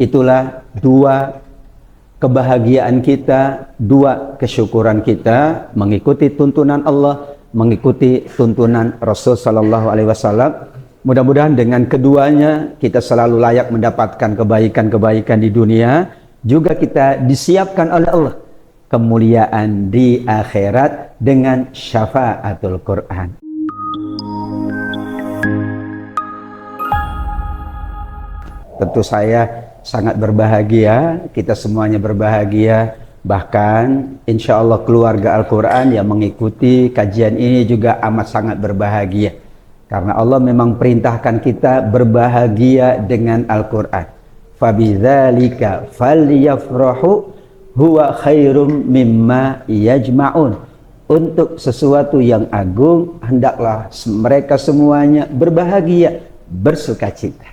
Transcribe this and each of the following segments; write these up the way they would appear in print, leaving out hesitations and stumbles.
Itulah dua kebahagiaan kita, dua kesyukuran kita mengikuti tuntunan Allah, mengikuti tuntunan Rasul Sallallahu Alaihi Wasallam. Mudah-mudahan dengan keduanya kita selalu layak mendapatkan kebaikan-kebaikan di dunia, juga kita disiapkan oleh Allah kemuliaan di akhirat dengan syafaatul Quran. Tentu saya sangat berbahagia, kita semuanya berbahagia, bahkan insya Allah keluarga Al-Quran yang mengikuti kajian ini juga amat sangat berbahagia. Karena Allah memang perintahkan kita berbahagia dengan Al-Quran. Fabidzalika falyafrahu huwa khairum mimma yajma'un. Untuk sesuatu yang agung, hendaklah mereka semuanya berbahagia, bersukacita.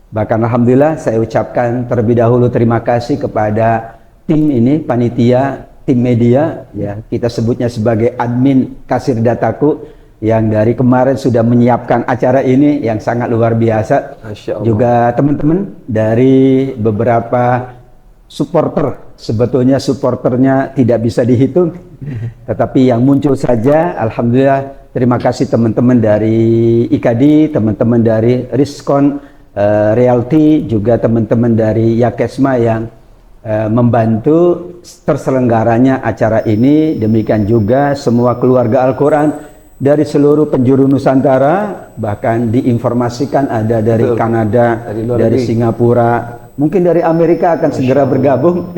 Bahkan alhamdulillah saya ucapkan terlebih dahulu terima kasih kepada tim ini, panitia, tim media, ya kita sebutnya sebagai admin kasir dataku, yang dari kemarin sudah menyiapkan acara ini yang sangat luar biasa. Juga teman-teman dari beberapa supporter, sebetulnya supporternya tidak bisa dihitung, tetapi yang muncul saja, alhamdulillah. Terima kasih teman-teman dari IKADI, teman-teman dari Riskon Realty, juga teman-teman dari Yakesma yang membantu terselenggaranya acara ini. Demikian juga semua keluarga Al-Quran dari seluruh penjuru Nusantara, bahkan diinformasikan ada dari Kanada, dari Singapura, mungkin dari Amerika akan segera bergabung.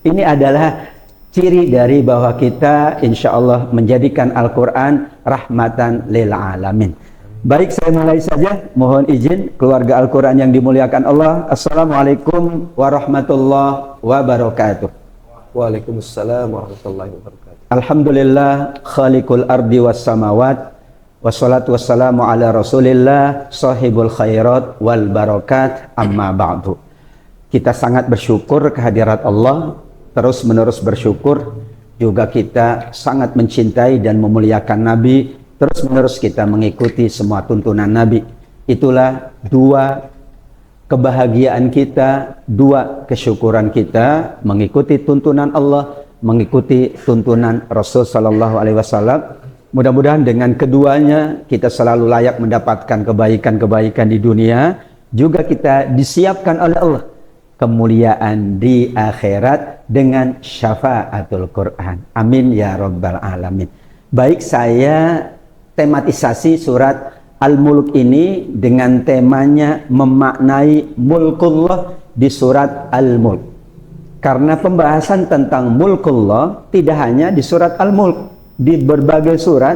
Ini adalah ciri dari bahwa kita insya Allah menjadikan Al-Quran rahmatan lil alamin. Baik, saya mulai saja. Mohon izin keluarga Al-Quran yang dimuliakan Allah. Assalamualaikum warahmatullahi wabarakatuh. Waalaikumsalam warahmatullahi wabarakatuh. Alhamdulillah khaliqul ardi was samawat, wassalatu wassalamu ala rasulillah sahibul khairat wal barakat, amma ba'du. Kita sangat bersyukur kehadirat Allah, terus menerus bersyukur. Juga kita sangat mencintai dan memuliakan Nabi, terus menerus kita mengikuti semua tuntunan Nabi. Itulah dua kebahagiaan kita, dua kesyukuran kita mengikuti tuntunan Allah, mengikuti tuntunan Rasul Sallallahu Alaihi Wasallam. Mudah-mudahan dengan keduanya kita selalu layak mendapatkan kebaikan-kebaikan di dunia, juga kita disiapkan oleh Allah kemuliaan di akhirat dengan syafaatul Quran. Amin ya rabbal alamin. Baik, saya tematisasi surat Al-Mulk ini dengan temanya memaknai mulkullah di surat Al-Mulk. Karena pembahasan tentang mulkullah tidak hanya di surat Al-Mulk, di berbagai surat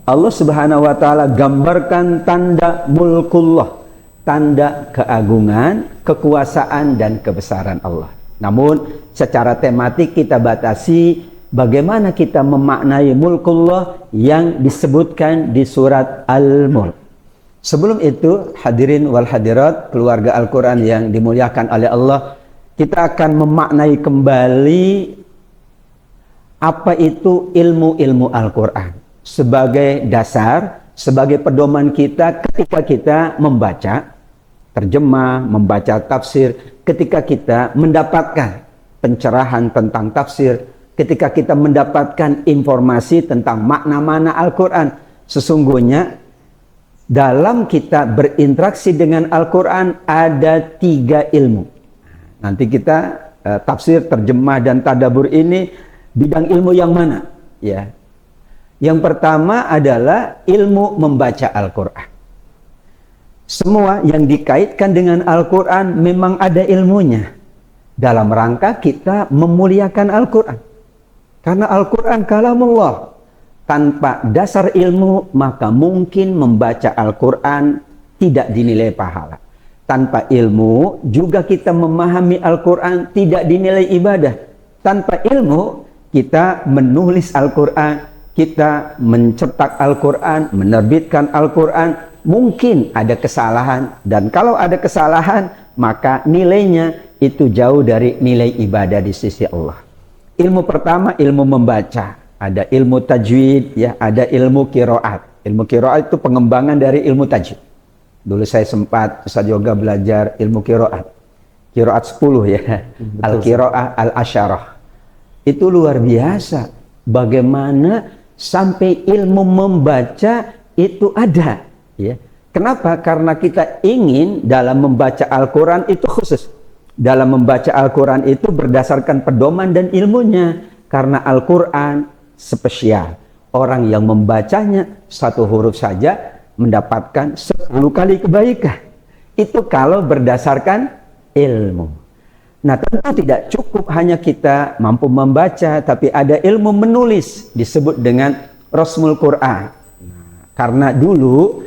Allah Subhanahu wa taala gambarkan tanda mulkullah, tanda keagungan, kekuasaan dan kebesaran Allah. Namun secara tematik kita batasi bagaimana kita memaknai mulkullah yang disebutkan di surat Al-Mulk. Sebelum itu, hadirin wal hadirat keluarga Al-Quran yang dimuliakan oleh Allah, kita akan memaknai kembali apa itu ilmu-ilmu Al-Quran sebagai dasar, sebagai pedoman kita ketika kita membaca terjemah, membaca tafsir, ketika kita mendapatkan pencerahan tentang tafsir, ketika kita mendapatkan informasi tentang makna-makna Al-Quran. Sesungguhnya dalam kita berinteraksi dengan Al-Quran ada 3 ilmu. Nanti kita tafsir, terjemah, dan tadabbur ini bidang ilmu yang mana? Ya. Yang pertama adalah ilmu membaca Al-Quran. Semua yang dikaitkan dengan Al-Quran memang ada ilmunya. Dalam rangka kita memuliakan Al-Quran. Karena Al-Quran kalamullah. Tanpa dasar ilmu, maka mungkin membaca Al-Quran tidak dinilai pahala. Tanpa ilmu, juga kita memahami Al-Quran tidak dinilai ibadah. Tanpa ilmu, kita menulis Al-Quran, kita mencetak Al-Quran, menerbitkan Al-Quran, mungkin ada kesalahan. Dan kalau ada kesalahan, maka nilainya itu jauh dari nilai ibadah di sisi Allah. Ilmu pertama, ilmu membaca. Ada ilmu tajwid, ya, ada ilmu qiraat. Ilmu qiraat itu pengembangan dari ilmu tajwid. Dulu saya sempat Ustaz Yoga belajar ilmu qiraat. qiraat 10 ya. Al-qiraah al-asyarah. Itu luar biasa. Bagaimana sampai ilmu membaca itu ada, ya. Kenapa? Karena kita ingin dalam membaca Al-Quran itu khusus. Dalam membaca Al-Quran itu berdasarkan pedoman dan ilmunya. Karena Al-Quran spesial. Orang yang membacanya satu huruf saja mendapatkan 10 kali kebaikan. Itu kalau berdasarkan ilmu. Nah, tentu tidak cukup hanya kita mampu membaca, tapi ada ilmu menulis, disebut dengan Rasmul Quran. Karena dulu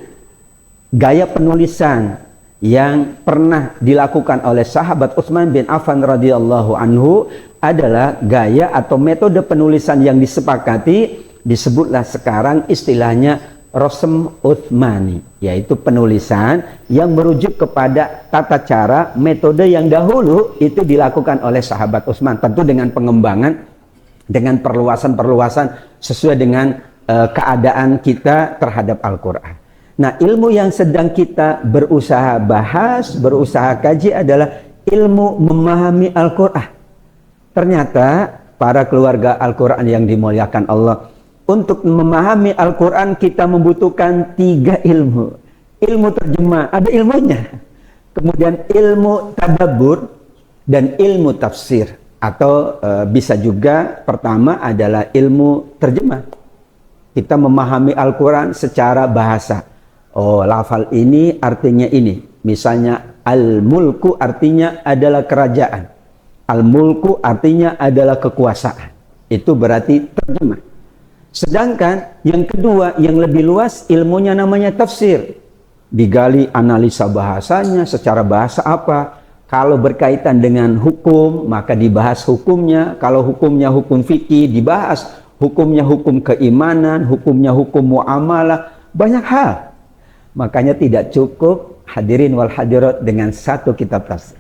gaya penulisan yang pernah dilakukan oleh sahabat Utsman bin Affan radhiyallahu anhu adalah gaya atau metode penulisan yang disepakati, disebutlah sekarang istilahnya Rasm Utsmani, yaitu penulisan yang merujuk kepada tata cara metode yang dahulu itu dilakukan oleh sahabat Utsman, tentu dengan pengembangan, dengan perluasan-perluasan sesuai dengan keadaan kita terhadap Al-Quran. Nah, ilmu yang sedang kita berusaha bahas, berusaha kaji adalah ilmu memahami Al-Quran. Ternyata para keluarga Al-Quran yang dimuliakan Allah, untuk memahami Al-Quran kita membutuhkan 3 ilmu. Ilmu terjemah, ada ilmunya. Kemudian ilmu tadabbur dan ilmu tafsir. Atau bisa juga pertama adalah ilmu terjemah. Kita memahami Al-Quran secara bahasa. Oh, lafal ini artinya ini. Misalnya al-mulku artinya adalah kerajaan. Al-mulku artinya adalah kekuasaan. Itu berarti terjemah. Sedangkan yang kedua, yang lebih luas ilmunya namanya tafsir. Digali analisa bahasanya, secara bahasa apa. Kalau berkaitan dengan hukum, maka dibahas hukumnya. Kalau hukumnya hukum fikih, dibahas hukumnya hukum keimanan, hukumnya hukum muamalah, banyak hal. Makanya tidak cukup hadirin wal hadirat dengan satu kitab tafsir.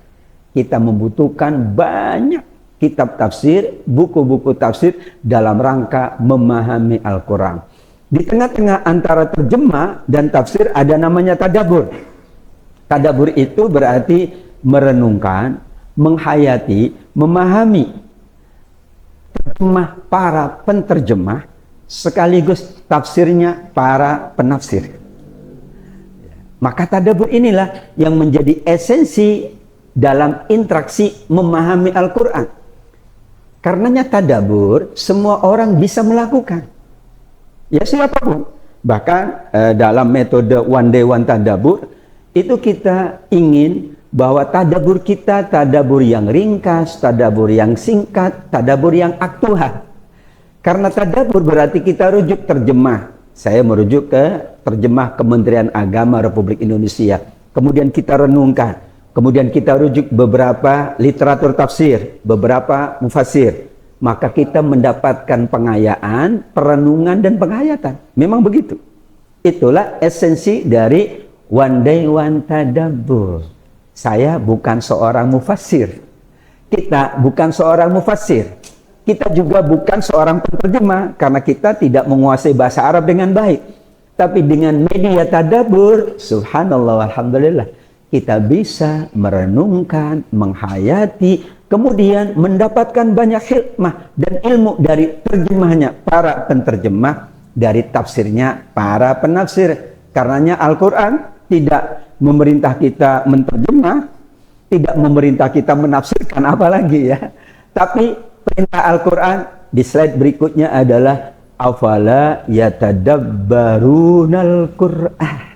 Kita membutuhkan banyak kitab tafsir, buku-buku tafsir dalam rangka memahami Al-Quran. Di tengah-tengah antara terjemah dan tafsir ada namanya tadabbur. Tadabbur itu berarti merenungkan, menghayati, memahami terjemah para penterjemah sekaligus tafsirnya para penafsir. Maka tadabbur inilah yang menjadi esensi dalam interaksi memahami Al-Quran. Karenanya tadabbur semua orang bisa melakukan. Ya, siapapun. Bahkan dalam metode one day one tadabbur itu kita ingin bahwa tadabbur kita tadabbur yang ringkas, tadabbur yang singkat, tadabbur yang aktual. Karena tadabbur berarti kita rujuk terjemah. Saya merujuk ke terjemah Kementerian Agama Republik Indonesia. Kemudian kita renungkan. Kemudian kita rujuk beberapa literatur tafsir, beberapa mufassir. Maka kita mendapatkan pengayaan, perenungan, dan penghayatan. Memang begitu. Itulah esensi dari one day one tadabbur. Saya bukan seorang mufassir. Kita bukan seorang mufassir. Kita juga bukan seorang penerjemah. Karena kita tidak menguasai bahasa Arab dengan baik. Tapi dengan media tadabbur, subhanallah, alhamdulillah, kita bisa merenungkan, menghayati, kemudian mendapatkan banyak hikmah dan ilmu dari terjemahnya para penterjemah, dari tafsirnya para penafsir. Karenanya Al-Quran tidak memerintah kita menterjemah, tidak memerintah kita menafsirkan, apalagi ya. Tapi perintah Al-Quran di slide berikutnya adalah afala yatadabbarunal Qur'an.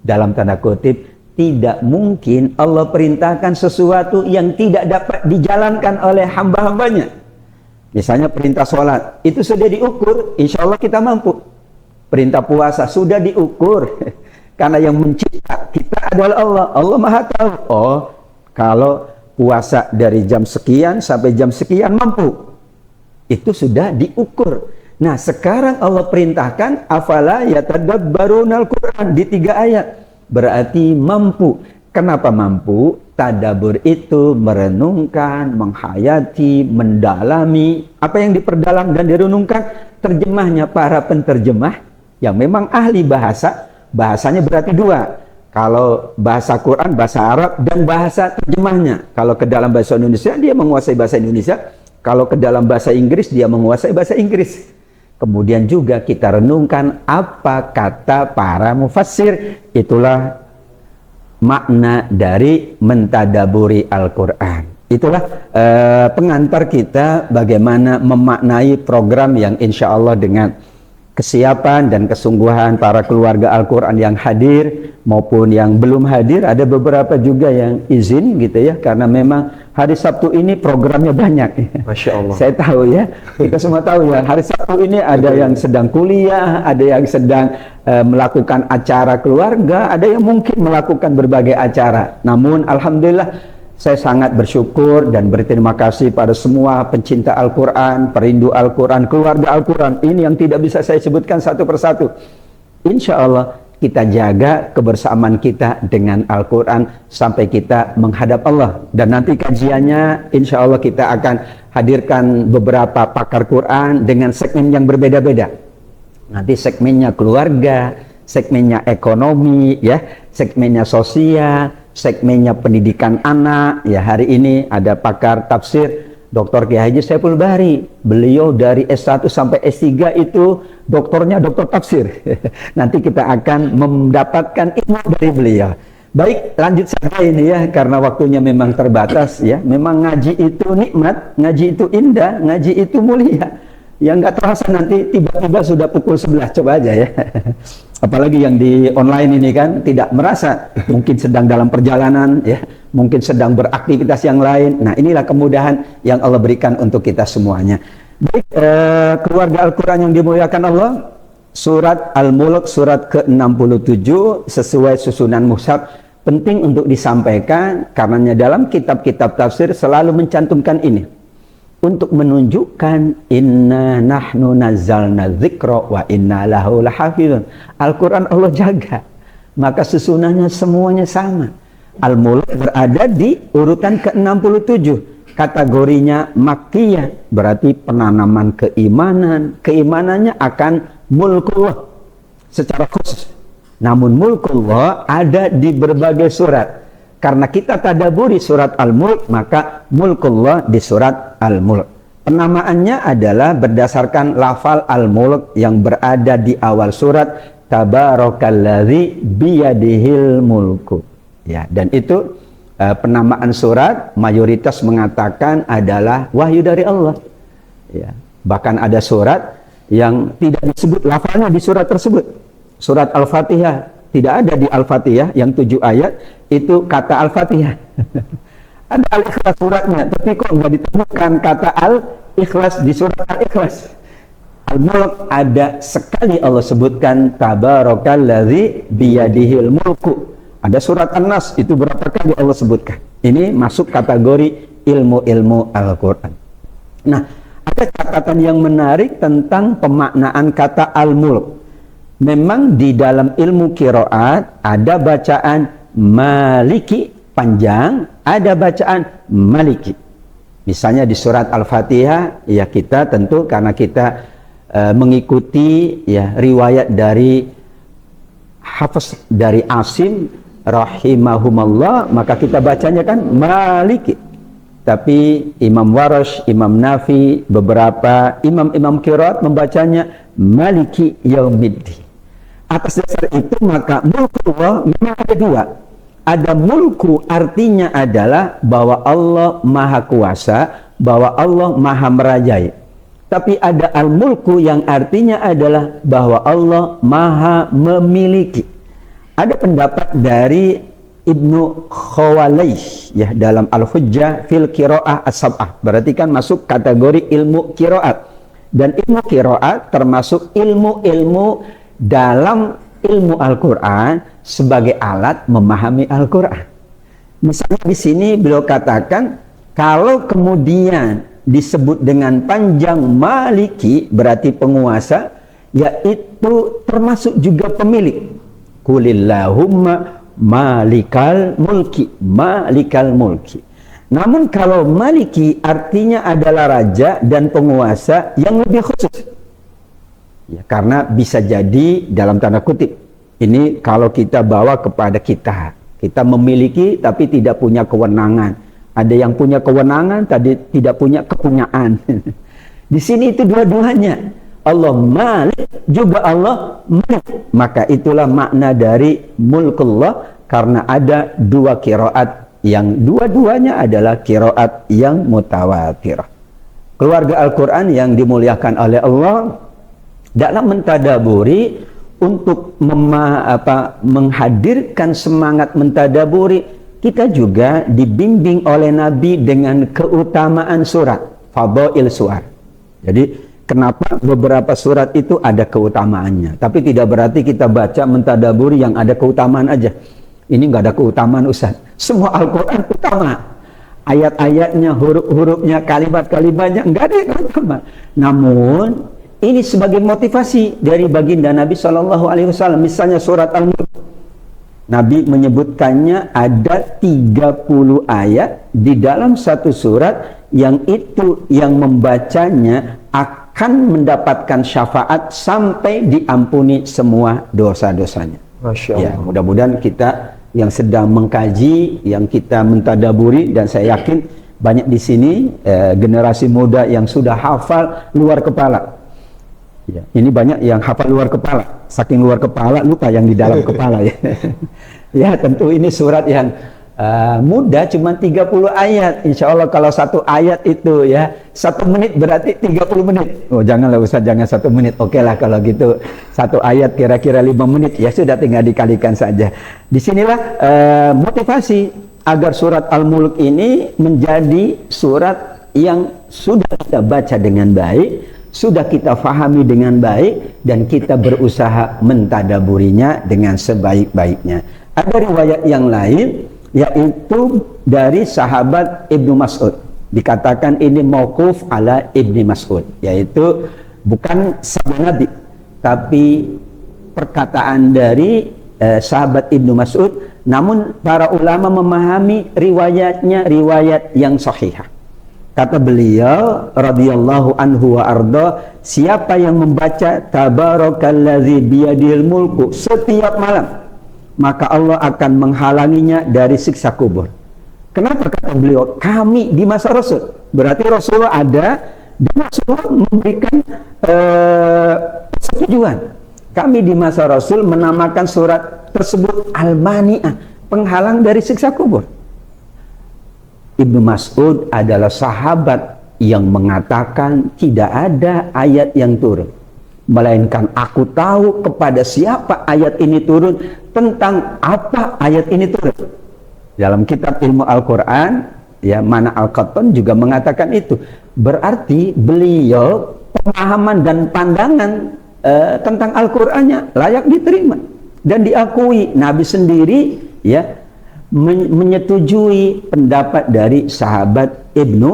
Dalam tanda kutip, tidak mungkin Allah perintahkan sesuatu yang tidak dapat dijalankan oleh hamba-hambanya. Misalnya perintah sholat, itu sudah diukur, insya Allah kita mampu. Perintah puasa sudah diukur, karena yang mencipta kita adalah Allah. Allah Maha Tahu. Oh, kalau puasa dari jam sekian sampai jam sekian mampu. Itu sudah diukur. Nah, sekarang Allah perintahkan afala yatadabbarunal Qur'an di 3 ayat. Berarti mampu. Kenapa mampu? Tadabbur itu merenungkan, menghayati, mendalami. Apa yang diperdalam dan direnungkan? Terjemahnya para penterjemah yang memang ahli bahasa. Bahasanya berarti 2. Kalau bahasa Quran, bahasa Arab, dan bahasa terjemahnya. Kalau ke dalam bahasa Indonesia, dia menguasai bahasa Indonesia. Kalau ke dalam bahasa Inggris, dia menguasai bahasa Inggris. Kemudian juga kita renungkan apa kata para mufassir. Itulah makna dari mentadaburi Al-Quran. Itulah pengantar kita bagaimana memaknai program yang insya Allah dengan kesiapan dan kesungguhan para keluarga Al-Quran yang hadir maupun yang belum hadir. Ada beberapa juga yang izin gitu ya, karena memang hari Sabtu ini programnya banyak. Masya Allah. Saya tahu ya, kita semua tahu ya, hari Sabtu ini ada yang sedang kuliah, ada yang sedang melakukan acara keluarga, ada yang mungkin melakukan berbagai acara. Namun alhamdulillah, saya sangat bersyukur dan berterima kasih pada semua pencinta Al-Quran, perindu Al-Quran, keluarga Al-Quran. Ini yang tidak bisa saya sebutkan satu persatu. Insya Allah kita jaga kebersamaan kita dengan Al-Quran sampai kita menghadap Allah. Dan nanti kajiannya insya Allah kita akan hadirkan beberapa pakar Quran dengan segmen yang berbeda-beda. Nanti segmennya keluarga, segmennya ekonomi, ya, segmennya sosial, segmennya pendidikan anak. Ya, hari ini ada pakar tafsir Dr. Kiai Haji Saiful Bahri. Beliau dari S1 sampai S3 itu doktornya doktor tafsir. Nanti kita akan mendapatkan ilmu dari beliau. Baik, lanjut saja ini ya, karena waktunya memang terbatas ya. Memang ngaji itu nikmat, ngaji itu indah, ngaji itu mulia. Yang nggak terasa nanti tiba-tiba sudah pukul 11, coba aja ya. Apalagi yang di online ini kan tidak merasa, mungkin sedang dalam perjalanan ya, mungkin sedang beraktivitas yang lain. Nah, inilah kemudahan yang Allah berikan untuk kita semuanya. Baik, keluarga Al-Quran yang dimuliakan Allah, surat Al-Mulk surat ke-67 sesuai susunan mushaf, penting untuk disampaikan karena dalam kitab-kitab tafsir selalu mencantumkan ini. Untuk menunjukkan inna nahnu nazzalna dzikra wa inna lahu lahafizun. Al-Quran Allah jaga, maka susunannya semuanya sama. Al-Mulk berada di urutan ke-67, kategorinya makkiyah, berarti penanaman keimanan. Keimanannya akan mulkullah secara khusus. Namun mulkullah ada di berbagai surat. Karena kita tadaburi surat Al-Mulk, maka mulkullah di surat Al-Mulk. Penamaannya adalah berdasarkan lafal Al-Mulk yang berada di awal surat, Tabarakalladzi biyadihil mulku. Ya, dan itu penamaan surat mayoritas mengatakan adalah wahyu dari Allah. Ya, bahkan ada surat yang tidak disebut lafalnya di surat tersebut. Surat Al-Fatihah tidak ada di Al-Fatihah yang 7 ayat itu kata Al-Fatihah. Ada Al-Ikhlas suratnya, tapi kok nggak ditemukan kata Al-Ikhlas di surat Al-Ikhlas. Al-Mulk ada sekali Allah sebutkan Tabarakalladzi biyadihil mulku. Ada surat An-Nas itu berapa kali Allah sebutkan. Ini masuk kategori ilmu-ilmu Al-Quran. Nah, ada catatan yang menarik tentang pemaknaan kata Al-Mulk. Memang di dalam ilmu qiraat ada bacaan maliki panjang, ada bacaan maliki. Misalnya di surat Al-Fatihah, ya kita tentu karena kita mengikuti ya riwayat dari Hafiz dari Asim rahimahumallah, maka kita bacanya kan maliki. Tapi Imam Warash, Imam Nafi, beberapa imam-imam qiraat membacanya maliki yaumiddin. Atas dasar itu maka mulkullah memang ada dua. Ada mulku artinya adalah bahwa Allah maha kuasa, bahwa Allah maha merajai. Tapi ada al-mulku yang artinya adalah bahwa Allah maha memiliki. Ada pendapat dari Ibnu Khawalaih ya dalam Al-Hujjah fil Qiraah As-Sab'ah. Berarti kan masuk kategori ilmu qiraat. Dan ilmu qiraat termasuk ilmu-ilmu dalam ilmu Al-Quran sebagai alat memahami Al-Quran. Misalnya di sini beliau katakan kalau kemudian disebut dengan panjang maliki berarti penguasa, yaitu termasuk juga pemilik. Qulillahumma malikal mulki, malikal mulki. Namun kalau maliki artinya adalah raja dan penguasa yang lebih khusus. Ya, karena bisa jadi dalam tanda kutip Ini kalau kita bawa kepada kita. Kita memiliki tapi tidak punya kewenangan. Ada yang punya kewenangan, tadi tidak punya kepunyaan. Di sini itu dua-duanya. Allah Malik, juga Allah Malik. Maka itulah makna dari mulkullah, karena ada dua qiraat yang dua-duanya adalah qiraat yang mutawatirah. Keluarga Al-Quran yang dimuliakan oleh Allah, dalam mentadaburi untuk menghadirkan semangat mentadaburi, kita juga dibimbing oleh Nabi dengan keutamaan surat, fadhail suar. Jadi kenapa beberapa surat itu ada keutamaannya, tapi tidak berarti kita baca mentadaburi yang ada keutamaan aja. Ini nggak ada keutamaan, Ustaz. Semua Al-Quran utama. Ayat-ayatnya, huruf-hurufnya, kalimat-kalimatnya nggak ada yang utama. Namun ini sebagai motivasi dari baginda Nabi SAW. Misalnya surat Al-Mulk, Nabi menyebutkannya ada 30 ayat di dalam satu surat, yang itu yang membacanya akan mendapatkan syafaat sampai diampuni semua dosa-dosanya. Masya Allah. Ya, mudah-mudahan kita yang sedang mengkaji, yang kita mentadaburi, dan saya yakin banyak di sini generasi muda yang sudah hafal luar kepala. Ya, ini banyak yang hafal luar kepala, saking luar kepala lupa yang di dalam kepala ya. Ya, tentu ini surat yang mudah, cuma 30 ayat. Insya Allah kalau satu ayat itu ya 1 menit berarti 30 menit. Oh janganlah Ustaz, jangan 1 menit. Oke lah kalau gitu, satu ayat kira-kira 5 menit, ya sudah tinggal dikalikan saja. Disinilah motivasi agar surat Al-Mulk ini menjadi surat yang sudah kita baca dengan baik, sudah kita fahami dengan baik, dan kita berusaha mentadaburinya dengan sebaik-baiknya. Ada riwayat yang lain, yaitu dari sahabat Ibnu Mas'ud. Dikatakan ini mauquf ala Ibnu Mas'ud, yaitu bukan sabda Nabi, tapi perkataan dari sahabat Ibnu Mas'ud. Namun para ulama memahami riwayatnya riwayat yang sahihah. Kata beliau radhiyallahu anhu wa arda, siapa yang membaca tabarakalladzi biyadihil mulku setiap malam, maka Allah akan menghalanginya dari siksa kubur. Kenapa kata beliau? Kami di masa Rasul, berarti Rasulullah ada, dan Rasulullah memberikan persetujuan. Kami di masa Rasul menamakan surat tersebut Al-Mani'ah, penghalang dari siksa kubur. Ibnu Mas'ud adalah sahabat yang mengatakan tidak ada ayat yang turun, melainkan aku tahu kepada siapa ayat ini turun, tentang apa ayat ini turun. Dalam kitab ilmu Al-Quran, ya, Mana Al-Qattan juga mengatakan itu. Berarti beliau pemahaman dan pandangan tentang Al-Qurannya layak diterima dan diakui. Nabi sendiri ya menyetujui pendapat dari sahabat Ibnu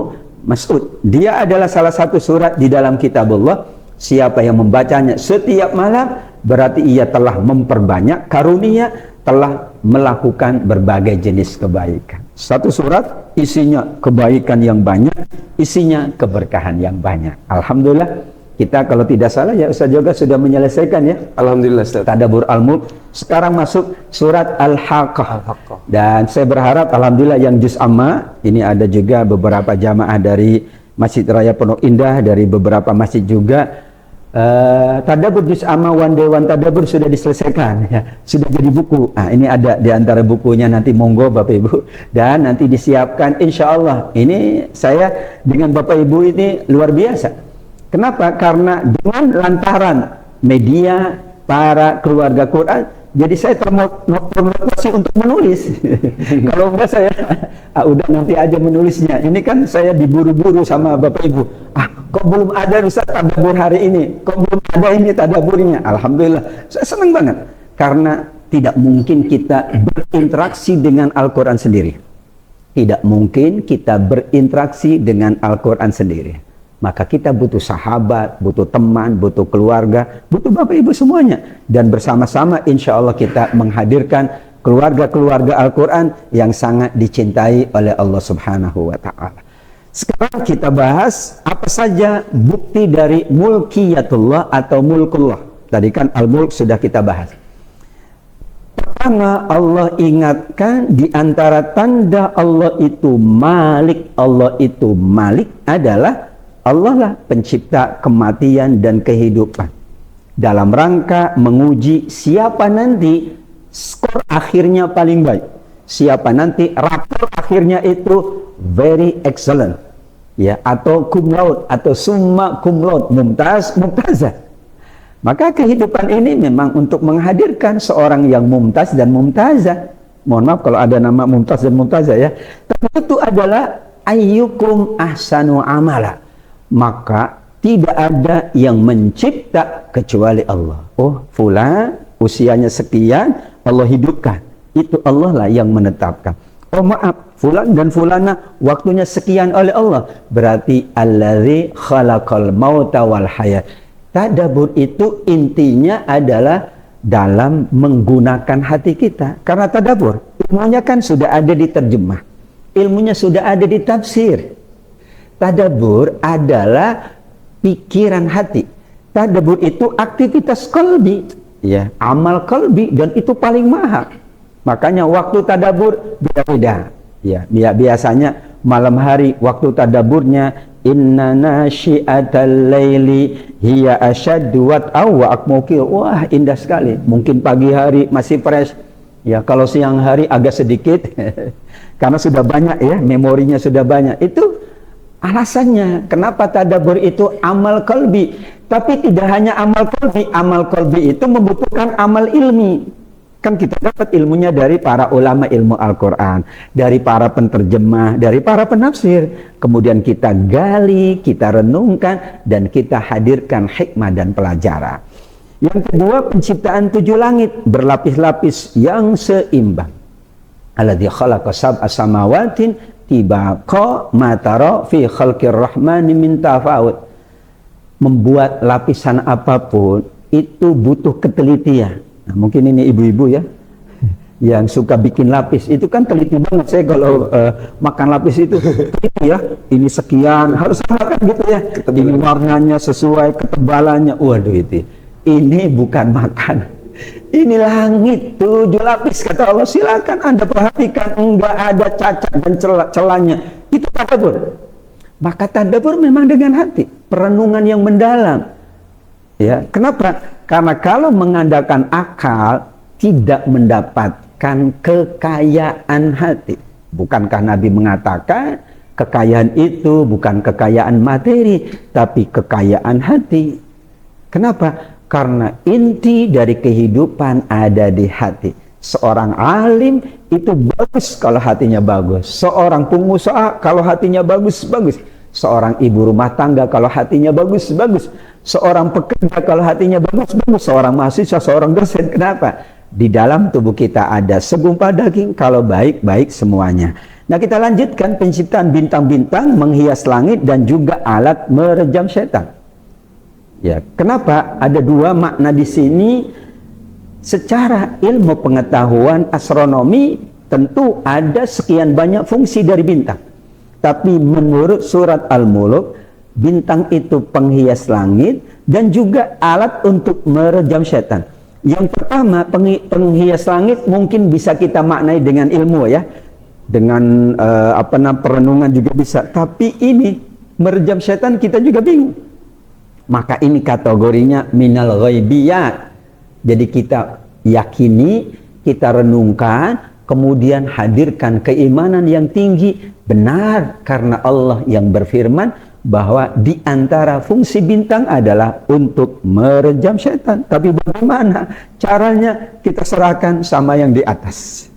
Mas'ud. Dia adalah salah satu surat di dalam kitabullah. Siapa yang membacanya setiap malam, berarti ia telah memperbanyak karunia, telah melakukan berbagai jenis kebaikan. Satu surat isinya kebaikan yang banyak, isinya keberkahan yang banyak. Alhamdulillah, kita kalau tidak salah ya Ustaz juga sudah menyelesaikan ya. Alhamdulillah Ustaz. Tadabbur Al-Mulk. Sekarang masuk surat Al-Haqqah. Dan saya berharap alhamdulillah yang juz amma, ini ada juga beberapa jamaah dari Masjid Raya Pondok Indah, dari beberapa masjid juga. Tadabbur juz amma one day one tadabbur sudah diselesaikan ya, sudah jadi buku. Nah, ini ada di antara bukunya, nanti monggo Bapak Ibu, dan nanti disiapkan insya Allah. Ini saya dengan Bapak Ibu ini luar biasa. Kenapa? Karena dengan lantaran media para keluarga Quran, jadi saya termotivasi untuk menulis. Kalau enggak saya udah nanti aja menulisnya. Ini kan saya diburu-buru sama Bapak Ibu. Kok belum ada Ustaz tadabbur hari ini? Kok belum ada ini tadabburnya? Alhamdulillah, saya senang banget. Karena tidak mungkin kita berinteraksi dengan Al-Quran sendiri. Tidak mungkin kita berinteraksi dengan Al-Quran sendiri. Maka kita butuh sahabat, butuh teman, butuh keluarga, butuh Bapak Ibu semuanya. Dan bersama-sama insya Allah kita menghadirkan keluarga-keluarga Al-Quran yang sangat dicintai oleh Allah Subhanahu wa Ta'ala. Sekarang kita bahas apa saja bukti dari mulkiyatullah atau mulkullah. Tadi kan Al-Mulk sudah kita bahas. pertama Allah ingatkan di antara tanda Allah itu Malik adalah Allah lah pencipta kematian dan kehidupan. Dalam rangka menguji siapa nanti skor akhirnya paling baik. Siapa nanti rapor akhirnya itu very excellent. Ya, atau cum laude atau summa cum laude, mumtazah. Maka kehidupan ini memang untuk menghadirkan seorang yang mumtaz dan mumtazah. Mohon maaf kalau ada nama mumtaz dan mumtazah ya. Tapi itu adalah ayyukum ahsanu amala. Maka tidak ada yang mencipta kecuali Allah. Oh, fulan usianya sekian, Allah hidupkan. Itu Allah lah yang menetapkan. Oh maaf, fulan dan fulana waktunya sekian oleh Allah. Berarti allazi khalaqal mauta wal hayat. Tadabbur itu intinya adalah dalam menggunakan hati kita. Karena tadabbur ilmunya kan sudah ada di terjemah. Ilmunya sudah ada di tafsir. Tadabbur adalah pikiran hati. Tadabbur itu aktivitas qalbi, ya, amal qalbi, dan itu paling mahal. Makanya waktu tadabbur beda-beda. Ya, biasanya malam hari waktu tadabburnya inna nasyi'atal laili hiya asyaddu wat'aw wa aqmuqil. Wah, indah sekali. Mungkin pagi hari masih fresh. Ya, kalau siang hari agak sedikit karena sudah banyak ya, memorinya sudah banyak. Itu alasannya kenapa tadabbur itu amal qalbi. Tapi tidak hanya amal qalbi itu membutuhkan amal ilmi. Kan kita dapat ilmunya dari para ulama ilmu Al-Quran, dari para penterjemah, dari para penafsir. Kemudian kita gali, kita renungkan, dan kita hadirkan hikmah dan pelajaran. Yang kedua, penciptaan 7 langit berlapis-lapis yang seimbang. Alladzi khalaqa sab'a samawatin tibaqa ma tara fi khalqir rahmani min tafawut. Membuat lapisan apapun itu butuh ketelitian. Nah, mungkin ini ibu-ibu ya yang suka bikin lapis, itu kan teliti banget. Saya kalau makan lapis itu teliti ya, ini sekian harus makan gitu ya, ini warnanya sesuai ketebalannya. Waduh, itu ini bukan makan, ini langit 7 lapis kata Allah. Silakan Anda perhatikan, enggak ada cacat dan celahnya. Itu tadabbur. Maka tadabbur memang dengan hati, perenungan yang mendalam. Ya, kenapa? Karena kalau mengandalkan akal tidak mendapatkan kekayaan hati. Bukankah Nabi mengatakan kekayaan itu bukan kekayaan materi, tapi kekayaan hati? Kenapa? Karena inti dari kehidupan ada di hati. Seorang alim itu bagus kalau hatinya bagus. Seorang pengusaha kalau hatinya bagus. Seorang ibu rumah tangga kalau hatinya bagus. Seorang pekerja kalau hatinya bagus. Seorang mahasiswa, seorang dosen. Kenapa? Di dalam tubuh kita ada segumpal daging. Kalau baik semuanya. Nah, kita lanjutkan penciptaan bintang-bintang menghias langit dan juga alat merejam setan. Ya, kenapa? Ada 2 makna di sini. Secara ilmu pengetahuan astronomi tentu ada sekian banyak fungsi dari bintang. Tapi menurut surat Al-Mulk, bintang itu penghias langit dan juga alat untuk merejam setan. Yang pertama, penghias langit mungkin bisa kita maknai dengan ilmu ya, dengan perenungan juga bisa. Tapi ini merejam setan kita juga bingung. Maka ini kategorinya minal ghaibiyat. Jadi kita yakini, kita renungkan, kemudian hadirkan keimanan yang tinggi. Benar, karena Allah yang berfirman bahwa di antara fungsi bintang adalah untuk merejam setan. Tapi bagaimana caranya? Kita serahkan sama yang di atas.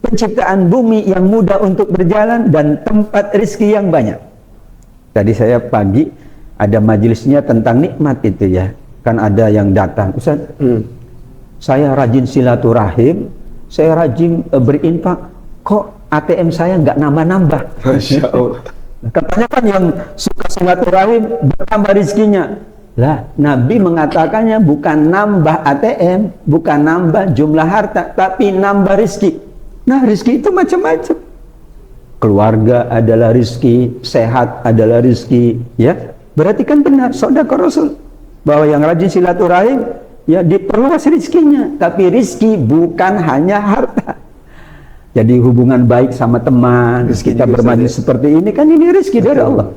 Penciptaan bumi yang mudah untuk berjalan dan tempat rezeki yang banyak. Tadi saya pagi ada majelisnya tentang nikmat itu ya. Kan ada yang datang, Ustaz, saya rajin silaturahim, saya rajin berinfak, kok ATM saya nggak nambah-nambah? Masya Allah. Katanya kan yang suka silaturahim bertambah rezekinya. Lah, Nabi mengatakannya bukan nambah ATM, bukan nambah jumlah harta, tapi nambah rezeki. Nah, rezeki itu macam-macam. Keluarga adalah rezeki, sehat adalah rezeki, ya. Berarti kan benar sedekah Rasul bahwa yang rajin silaturahim ya diperluas rizkinya. Tapi rizki bukan hanya harta. Jadi hubungan baik sama teman, Rizki kita juga bermajelis seperti ini kan ini rizki dari Allah.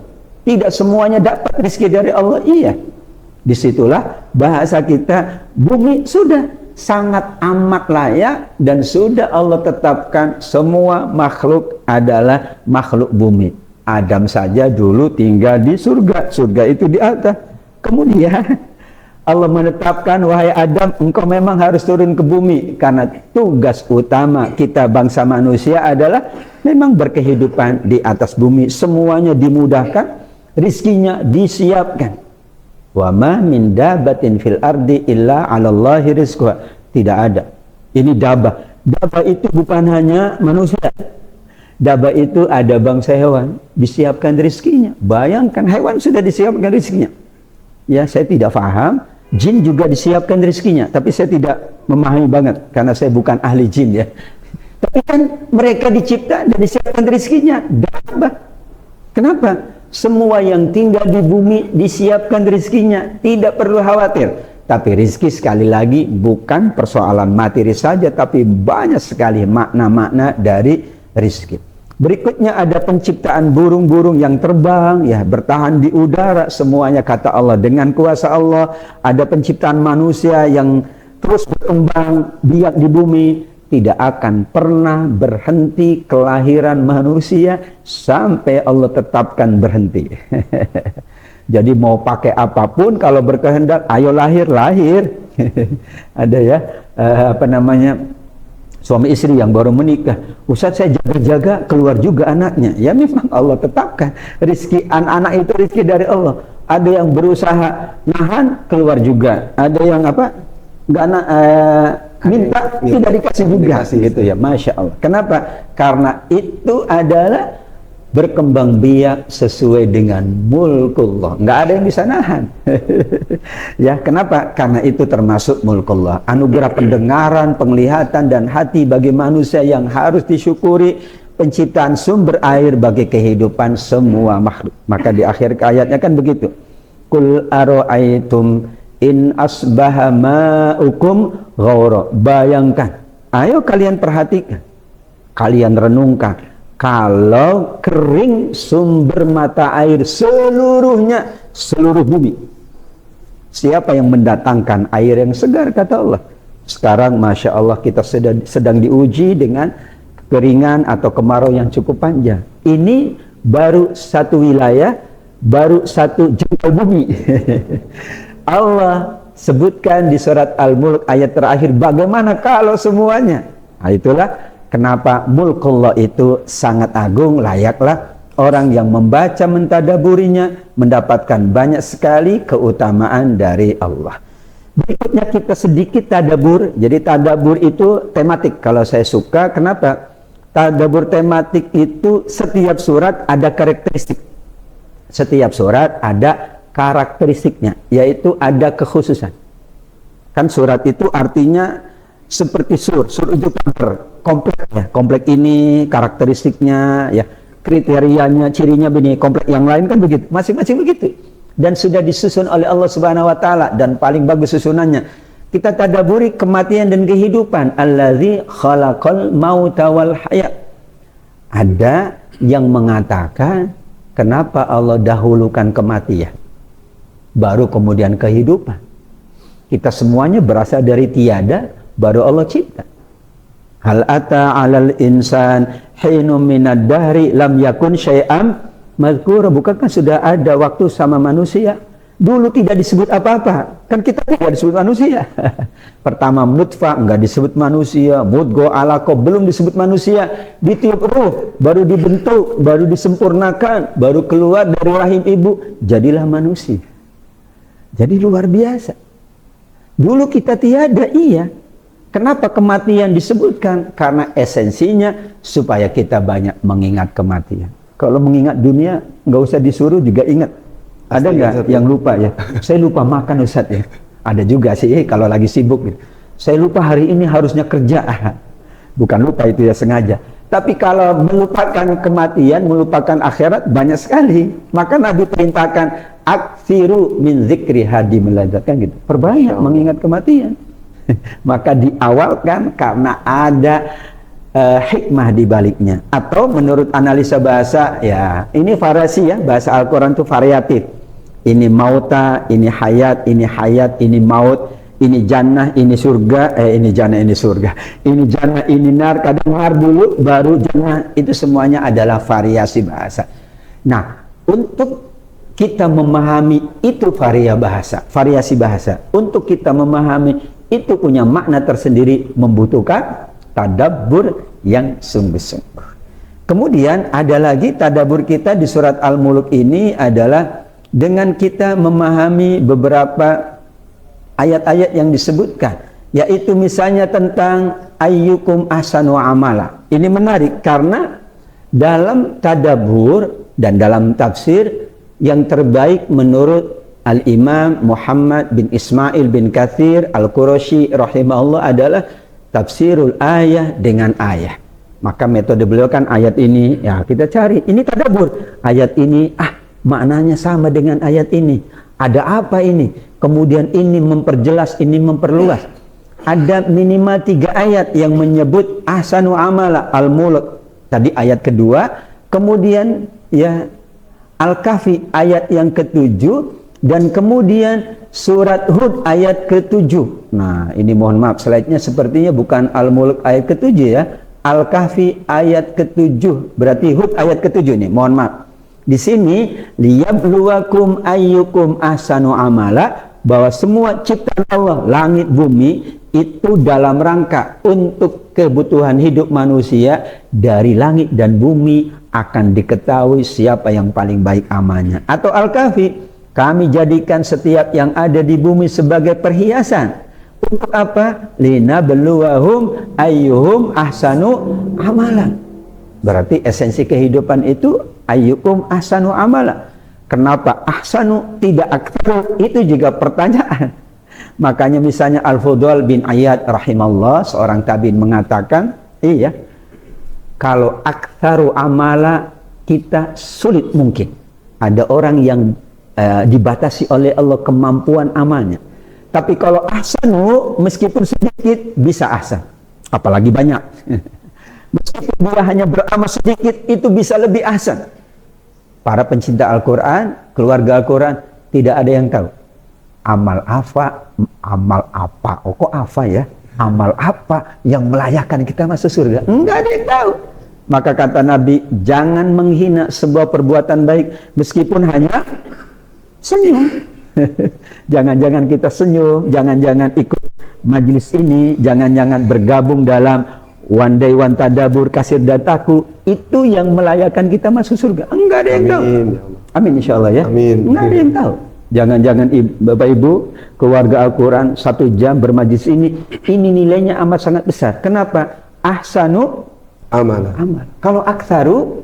Tidak semuanya dapat rizki dari Allah, iya. Disitulah bahasa kita, bumi sudah sangat amat layak dan sudah Allah tetapkan semua makhluk adalah makhluk bumi. Adam saja dulu tinggal di surga, surga itu di atas. Kemudian Allah menetapkan, wahai Adam, engkau memang harus turun ke bumi karena tugas utama kita bangsa manusia adalah memang berkehidupan di atas bumi. Semuanya dimudahkan, rizkinya disiapkan. Wa ma min dabatin fil ardi illa 'alallahi rizquha. Tidak ada. Ini dabah. Dabah itu bukan hanya manusia. Dabah itu ada bangsa hewan, disiapkan rizkinya. Bayangkan hewan sudah disiapkan rizkinya. Ya, saya tidak paham. Jin juga disiapkan rizkinya, tapi saya tidak memahami banget karena saya bukan ahli jin ya. Tapi kan mereka dicipta dan disiapkan rizkinya. Dabah. Kenapa? Semua yang tinggal di bumi disiapkan rizkinya, tidak perlu khawatir. Tapi rizki sekali lagi bukan persoalan materi saja, tapi banyak sekali makna-makna dari rizki. Berikutnya ada penciptaan burung-burung yang terbang, ya bertahan di udara, semuanya kata Allah dengan kuasa Allah. Ada penciptaan manusia yang terus berkembang biak di bumi, tidak akan pernah berhenti kelahiran manusia sampai Allah tetapkan berhenti. Jadi mau pakai apapun kalau berkehendak, ayo lahir. Ada ya, suami istri yang baru menikah, Ustaz saya jaga-jaga keluar juga anaknya. Ya memang Allah tetapkan rizki anak-anak itu rizki dari Allah. Ada yang berusaha nahan, keluar juga. Ada yang minta tidak dikasih juga gitu ya. Masya Allah. Kenapa? Karena itu adalah berkembang biak sesuai dengan mulkullah. Nggak ada yang bisa nahan. Ya, kenapa? Karena itu termasuk mulkullah. Anugerah pendengaran, penglihatan, dan hati bagi manusia yang harus disyukuri. Penciptaan sumber air bagi kehidupan semua makhluk. Maka di akhir ayatnya kan begitu. Qul aro'aitum in asbaha ma'ukum ghaura. Bayangkan. Ayo kalian perhatikan. Kalian renungkan. Kalau kering sumber mata air seluruhnya, seluruh bumi, siapa yang mendatangkan air yang segar, kata Allah. Sekarang Masya Allah kita sedang diuji dengan kekeringan atau kemarau yang cukup panjang. Ini baru satu wilayah, baru satu jengkal bumi. Allah sebutkan di surat Al-Mulk ayat terakhir, bagaimana kalau semuanya. Nah, itulah kenapa mulkullah itu sangat agung, layaklah orang yang membaca mentadaburinya mendapatkan banyak sekali keutamaan dari Allah. Berikutnya kita sedikit tadabur. Jadi tadabur itu tematik kalau saya suka. Kenapa? Tadabur tematik itu setiap surat ada karakteristik. Setiap surat ada karakteristiknya, yaitu ada kekhususan. Kan surat itu artinya seperti sur itu komplek ya, komplek ini karakteristiknya ya, kriterianya, cirinya begini, komplek yang lain kan begitu, masing-masing begitu, dan sudah disusun oleh Allah Subhanahu wa taala, dan paling bagus susunannya kita tadaburi kematian dan kehidupan. Allazi khalaqal mauta wal hayat. Ada yang mengatakan kenapa Allah dahulukan kematian baru kemudian kehidupan. Kita semuanya berasal dari tiada, baru Allah cipta. Hal ata 'alal insan hinum minad dahri lam yakun syai'am madhkura. Bukankah sudah ada waktu sama manusia dulu tidak disebut apa-apa? Kan kita tidak disebut manusia. Pertama nutfah enggak disebut manusia, mudghah, alaqah belum disebut manusia, ditiup ruh baru dibentuk, baru disempurnakan, baru keluar dari rahim ibu, jadilah manusia. Jadi luar biasa. Dulu kita tiada, iya. Kenapa kematian disebutkan? Karena esensinya supaya kita banyak mengingat kematian. Kalau mengingat dunia, nggak usah disuruh juga ingat. Ada nggak yang lupa ya? Saya lupa makan Ustaz ya. Ada juga sih kalau lagi sibuk. Gitu. Saya lupa hari ini harusnya kerja. Bukan lupa itu ya, sengaja. Tapi kalau melupakan kematian, melupakan akhirat banyak sekali. Maka Nabi perintahkan Aksiru min zikri hadim ladzat, kan gitu. Perbanyak mengingat kematian. Maka diawalkan karena ada hikmah di baliknya. Atau menurut analisa bahasa, ya ini variasi ya, bahasa Al-Quran itu variatif. Ini mauta, ini hayat, ini maut, ini jannah, ini surga, ini jannah, ini surga, ini jannah, ini nar, kadang nar dulu, baru jannah. Itu semuanya adalah variasi bahasa. Nah, untuk kita memahami itu variasi bahasa, untuk kita memahami itu punya makna tersendiri, membutuhkan tadabbur yang sungguh-sungguh. Kemudian ada lagi tadabbur kita di surat Al-Mulk ini adalah dengan kita memahami beberapa ayat-ayat yang disebutkan, yaitu misalnya tentang ayyukum ahsanu amala. Ini menarik karena dalam tadabbur dan dalam tafsir yang terbaik menurut Al-Imam Muhammad bin Ismail bin Katsir Al-Qurashi rahimahullah adalah tafsirul ayah dengan ayah. Maka metode beliau kan ayat ini, ya kita cari, ini tadabbur. Ayat ini, maknanya sama dengan ayat ini. Ada apa ini? Kemudian ini memperjelas, ini memperluas. Ada minimal 3 ayat yang menyebut ahsanu amala, Al-Mulk. Tadi ayat kedua, kemudian ya Al-Kahfi ayat yang ke-7, dan kemudian surat Hud ayat ke-7. Nah, ini mohon maaf, slide-nya sepertinya bukan Al-Mulk ayat ke-7 ya. Al-Kahfi ayat ke-7, berarti Hud ayat ke-7 nih, mohon maaf. Di sini liyabluwakum ayyukum ahsanu amala, bahwa semua ciptaan Allah, langit bumi, itu dalam rangka untuk kebutuhan hidup manusia. Dari langit dan bumi akan diketahui siapa yang paling baik amalnya. Atau Al-Kahfi, kami jadikan setiap yang ada di bumi sebagai perhiasan. Untuk apa? Linabluwahum ayyuhum ahsanu amalan. Berarti esensi kehidupan itu ayyukum ahsanu amala. Kenapa ahsanu tidak aktsar? Itu juga pertanyaan. Makanya misalnya Al-Fudhal bin Iyad rahimahullah, seorang tabi'in, mengatakan, iya, kalau aktsaru amala kita sulit mungkin. Ada orang yang dibatasi oleh Allah kemampuan amalnya. Tapi kalau ahsanu, meskipun sedikit bisa ahsan, apalagi banyak. Meskipun dia hanya beramal sedikit, itu bisa lebih ahsan. Para pencinta Al-Quran, keluarga Al-Quran, tidak ada yang tahu amal apa, kok apa ya, amal apa yang melayakkan kita masuk surga. Enggak ada yang tahu. Maka kata Nabi, jangan menghina sebuah perbuatan baik meskipun hanya senyum. Jangan-jangan kita senyum, jangan-jangan ikut majelis ini, jangan-jangan bergabung dalam one day one tadabur kasir dataku, itu yang melayakkan kita masuk surga. Enggak ada yang tahu. Amin insyaallah ya. Amin. Enggak ada yang tahu. Jangan-jangan Bapak Ibu keluarga Al-Quran 1 jam bermajlis ini nilainya amat sangat besar. Kenapa? Ahsanu Amanah. amal. Kalau aktsaru,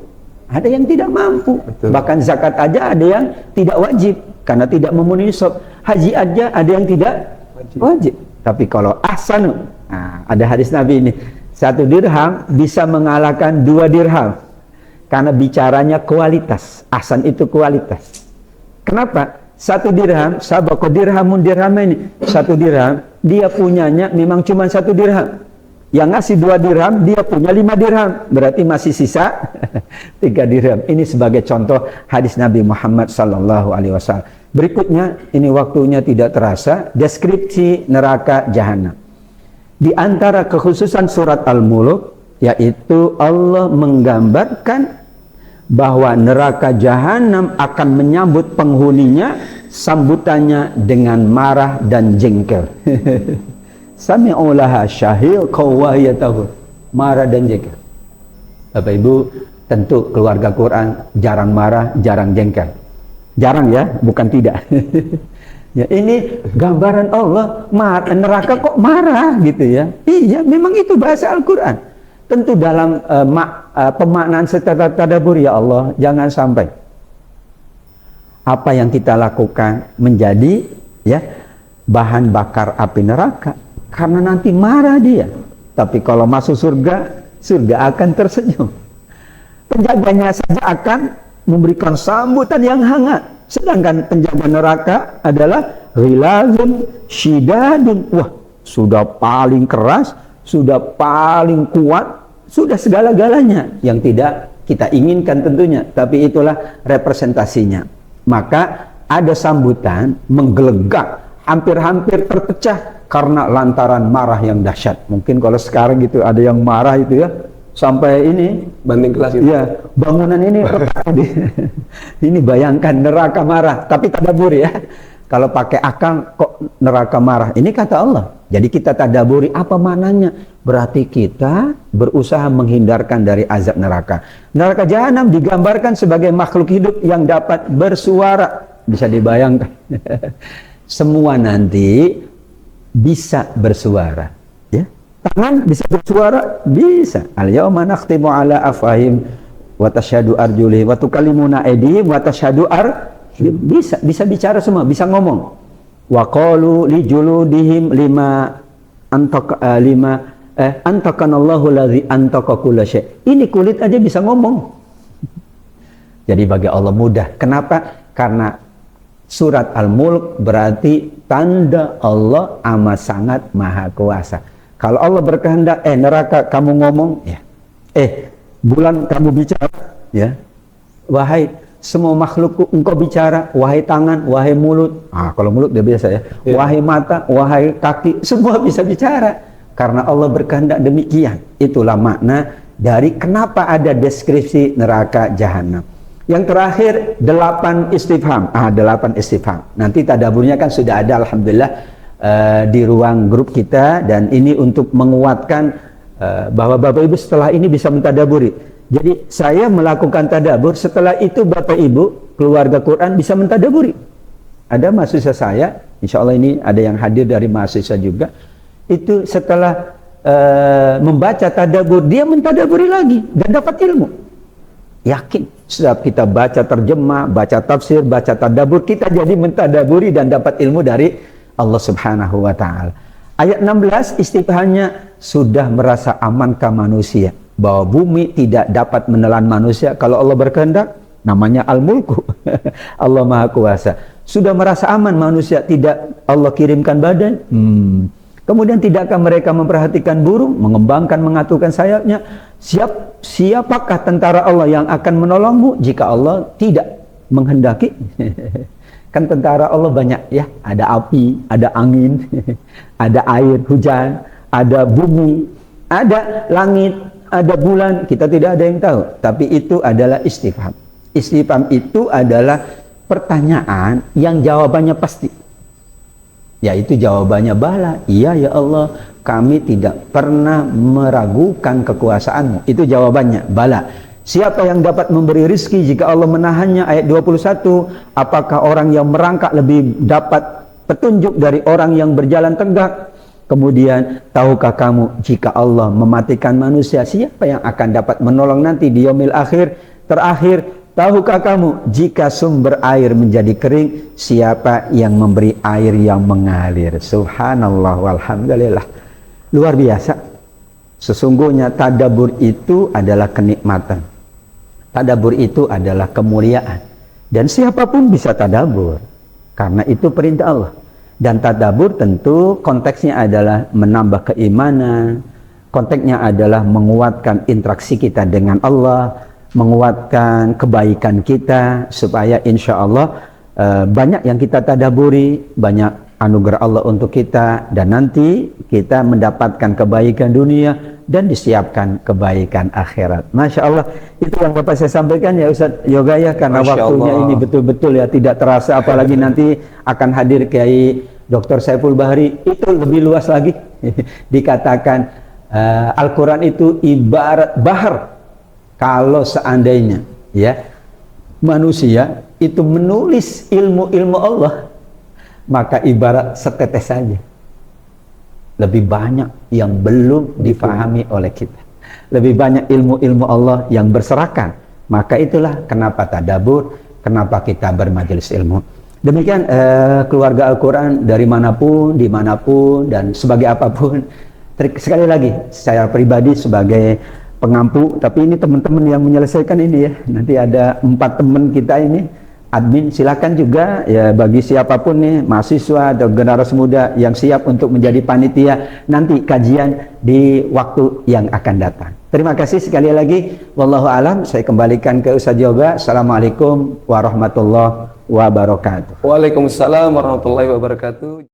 ada yang tidak mampu. Betul. Bahkan zakat aja ada yang tidak wajib karena tidak memenuhi nisab. Haji aja ada yang tidak wajib. Tapi kalau ahsanu, ada hadis Nabi ini, 1 dirham bisa mengalahkan 2 dirham karena bicaranya kualitas. Ahsan itu kualitas. Kenapa? 1 dirham, sabaqo dirhamun dirhamaini. 1 dirham, dia punyanya memang cuma 1 dirham. Yang ngasih 2 dirham, dia punya 5 dirham. Berarti masih sisa 3 dirham. Ini sebagai contoh hadis Nabi Muhammad SAW. Berikutnya, ini waktunya tidak terasa, deskripsi neraka jahanam. Di antara kekhususan surat Al-Mulk, yaitu Allah menggambarkan bahwa neraka jahanam akan menyambut penghuninya, sambutannya dengan marah dan jengkel. Sami'ulaha syahil qawwahiyatahu, marah dan jengkel. Bapak Ibu, tentu keluarga Quran jarang marah, jarang jengkel. Jarang ya, bukan tidak. Ya, ini gambaran Allah, neraka kok marah gitu ya. Iya, memang itu bahasa Al-Quran. Tentu dalam pemaknaan secara tadabbur, ya Allah, jangan sampai apa yang kita lakukan menjadi ya bahan bakar api neraka, karena nanti marah dia. Tapi kalau masuk surga, surga akan tersenyum. Penjaganya saja akan memberikan sambutan yang hangat. Sedangkan penjaga neraka adalah ghilazun syidadun. Wah, sudah paling keras, sudah paling kuat, sudah segala-galanya yang tidak kita inginkan tentunya, tapi itulah representasinya. Maka ada sambutan menggelegak, hampir-hampir terpecah karena lantaran marah yang dahsyat. Mungkin kalau sekarang gitu ada yang marah itu ya, sampai ini Banding kelas itu. ya, bangunan ini retak. Ini bayangkan neraka marah, tapi tadabur ya. Kalau pakai akal kok neraka marah? Ini kata Allah. Jadi kita tadaburi apa maknanya? Berarti kita berusaha menghindarkan dari azab neraka. Neraka jahanam digambarkan sebagai makhluk hidup yang dapat bersuara. Bisa dibayangkan. Semua nanti bisa bersuara. Ya. Tangan bisa bersuara? Bisa. Al-yawma nakhtimu ala afahim wa tashhadu arjulihim wa tukallimuna aydihim wa tashhadu bisa bicara semua, bisa ngomong. Wa qalu li juludihim antakanallahu allazi antaka kulla syai'. Ini kulit aja bisa ngomong. Jadi bagi Allah mudah. Kenapa? Karena surat Al-Mulk berarti tanda Allah amat sangat maha kuasa. Kalau Allah berkehendak, neraka kamu ngomong, ya. Bulan kamu bicara, ya. Wahai semua makhlukku engkau bicara, wahai tangan, wahai mulut. Kalau mulut dia biasa ya. Wahai mata, wahai kaki, semua bisa bicara. Karena Allah berkehendak demikian. Itulah makna dari kenapa ada deskripsi neraka jahanam. Yang terakhir 8 istifham. 8 istifham. Nanti tadaburnya kan sudah ada alhamdulillah di ruang grup kita, dan ini untuk menguatkan bahwa Bapak Ibu setelah ini bisa mentadaburi. Jadi saya melakukan tadabur, setelah itu Bapak Ibu keluarga Quran bisa mentadaburi. Ada mahasiswa saya, insya Allah ini ada yang hadir dari mahasiswa juga, itu setelah membaca tadabur, dia mentadaburi lagi dan dapat ilmu. Yakin, setiap kita baca terjemah, baca tafsir, baca tadabur, kita jadi mentadaburi dan dapat ilmu dari Allah Subhanahu wa Ta'ala. Ayat 16 istifhamnya, sudah merasa amankah manusia bahwa bumi tidak dapat menelan manusia kalau Allah berkehendak? Namanya Al-Mulku. Allah Maha Kuasa. Sudah merasa aman manusia tidak Allah kirimkan badai? Kemudian tidakkah mereka memperhatikan burung, mengembangkan, mengaturkan sayapnya? Siapakah tentara Allah yang akan menolongmu jika Allah tidak menghendaki? Kan tentara Allah banyak ya, ada api, ada angin, ada air hujan, ada bumi, ada langit, ada bulan, kita tidak ada yang tahu. Tapi itu adalah istifham. Istifham itu adalah pertanyaan yang jawabannya pasti. Yaitu jawabannya bala. Iya ya Allah, kami tidak pernah meragukan kekuasaanmu. Itu jawabannya, bala. Siapa yang dapat memberi rizki jika Allah menahannya? Ayat 21. Apakah orang yang merangkak lebih dapat petunjuk dari orang yang berjalan tegak? Kemudian, tahukah kamu jika Allah mematikan manusia, siapa yang akan dapat menolong nanti di yaumil akhir? Terakhir, tahukah kamu jika sumber air menjadi kering, siapa yang memberi air yang mengalir? Subhanallah walhamdulillah. Luar biasa. Sesungguhnya tadabbur itu adalah kenikmatan. Tadabbur itu adalah kemuliaan. Dan siapapun bisa tadabbur. Karena itu perintah Allah. Dan tadabbur tentu konteksnya adalah menambah keimanan. Konteksnya adalah menguatkan interaksi kita dengan Allah. Menguatkan kebaikan kita. Supaya insya Allah banyak yang kita tadabburi. Banyak anugerah Allah untuk kita. Dan nanti kita mendapatkan kebaikan dunia dan disiapkan kebaikan akhirat. Masya Allah, itu yang Bapak saya sampaikan ya Ustaz Yoga ya, karena Masya waktunya Allah. ini betul-betul ya tidak terasa, apalagi nanti akan hadir Kiai Dr. Saiful Bahri, itu lebih luas lagi. Dikatakan Al-Quran itu ibarat bahar. Kalau seandainya ya manusia itu menulis ilmu-ilmu Allah, maka ibarat setetes saja. Lebih banyak yang belum difahami oleh kita. Lebih banyak ilmu-ilmu Allah yang berserakan. Maka itulah kenapa tadabbur, kenapa kita bermajelis ilmu. Demikian keluarga Al-Quran dari manapun, dimanapun, dan sebagai apapun. Sekali lagi, saya pribadi sebagai pengampu, tapi ini teman-teman yang menyelesaikan ini ya. Nanti ada 4 teman kita ini, admin silakan juga ya, bagi siapapun nih, mahasiswa atau generasi muda yang siap untuk menjadi panitia nanti kajian di waktu yang akan datang. Terima kasih sekali lagi. Wallahu alam. Saya kembalikan ke Ustaz Yoga. Assalamualaikum warahmatullahi wabarakatuh. Waalaikumsalam warahmatullahi wabarakatuh.